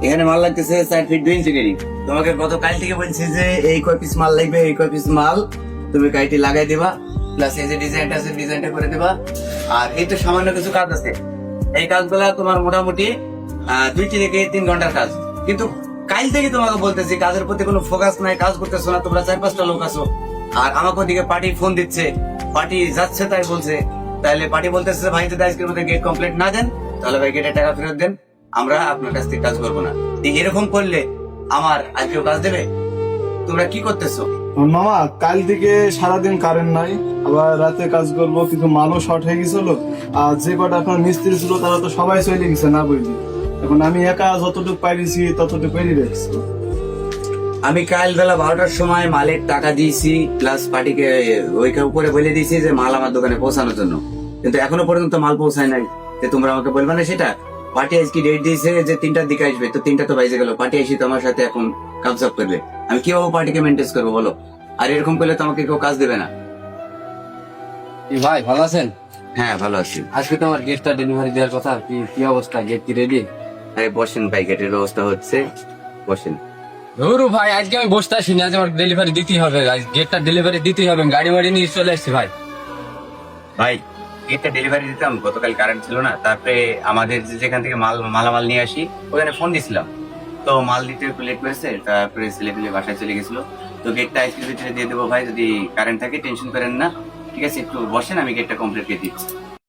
এখানে মাল লাগতেছে 4 ফিট 2 ইঞ্চি গাড়ি। তোমাকে গতকাল থেকে বলছি যে এই কয় পিস মাল লাগবে, এই কয় পিস মাল তুমি গাড়িটি লাগাই দিবা, প্লাস এই যে ডিজাইনটা আছে ডিজাইনটা করে দিবা। আর এই তো সামান্য কিছু কাজ আছে, এই কাজগুলা তোমার মোটামুটি 2 থেকে 3 ঘন্টার কাজ। কিন্তু কাল থেকে তোমাকে বলতেছি কাজের প্রতি কোনো ফোকাস নাই, কাজ করতেছো না, তোমরা 4-5টা লোক আছো। আর আমাকে ওদিকে পার্টি ফোন দিচ্ছে, পার্টি যাচ্ছে তাই বলছে। তাহলে পার্টি বলতেছে ভাই যদি আজকের মধ্যে গেট কমপ্লিট না দেন তাহলে ভাই গেটের টাকা ফেরত দেন, আমরা আপনার কাছ থেকে কাজ করবো না। এরকম করলে আমার আজকেও কাজ দেবে? তোমরা কি করতেছো? মামা কাল থেকে সারাদিন কারেন্ট নাই, আবার রাতে কাজ করব, কিন্তু মালও শর্ট হয়ে গেছিল। আর যে কটা আপনার মিস্ত্রি ছিল তারা তো সবাই চলে গেছে না বুঝলি। এখন আমি একা যতটুকু পাইছি ততটুকু পেরিয়ে রেখেছি। আমি কাল বেলা 12টার সময় মালের টাকা দিয়েছি, প্লাস পার্টিকে ওইখানে উপরে বলে দিয়েছি যে মাল আমার দোকানে পৌঁছানোর জন্য, কিন্তু এখনো পর্যন্ত মাল পৌঁছায় নাই। যে তোমরা আমাকে বলবে না সেটা? পার্টি আজকে ডেট দিয়েছে যে 3টার দিকে আসবে, তো 3টা তো বাজে গেল, পার্টি এসে তো আমার সাথে এখন কাজ করবে। আমি কিভাবে পার্টিকে মেনটেন করবো বলো? আর এরকম করলে তো আমাকে কেউ কাজ দেবে না। ভাই ভালো আছেন? হ্যাঁ ভালো আছি। আজকে তো আমার গেটটা ডেলিভারি দেওয়ার কথা, কি কি অবস্থা? গেট কি রেডি? আরে বসেন ভাই, গেটের ব্যবস্থা হচ্ছে, বসেন। ধরু ভাই, আজকে আমি বসতে আসিনি, আজ আমার ডেলিভারি দিতেই হবে, গেটটা ডেলিভারি দিতেই হবে। গাড়ি বাড়ি নিয়ে চলে আসছি ভাই। ভাই গেটটা ডেলিভারি দিতাম, গতকাল কারেন্ট ছিল না, তারপরে আমাদের যেখান থেকে মালামাল নিয়ে আসি ওখানে ফোন দিছিলাম, তো মাল দিতে একটু লেট করেছে, তারপরে ছেলে বাসায় চলে গেছিল। তো গেটটা আজকে দিয়ে দেবো ভাই, যদি কারেন্ট থাকে টেনশন করেন না। ঠিক আছে, একটু বসেন, আমি গেটটা কমপ্লিট করে দিচ্ছি।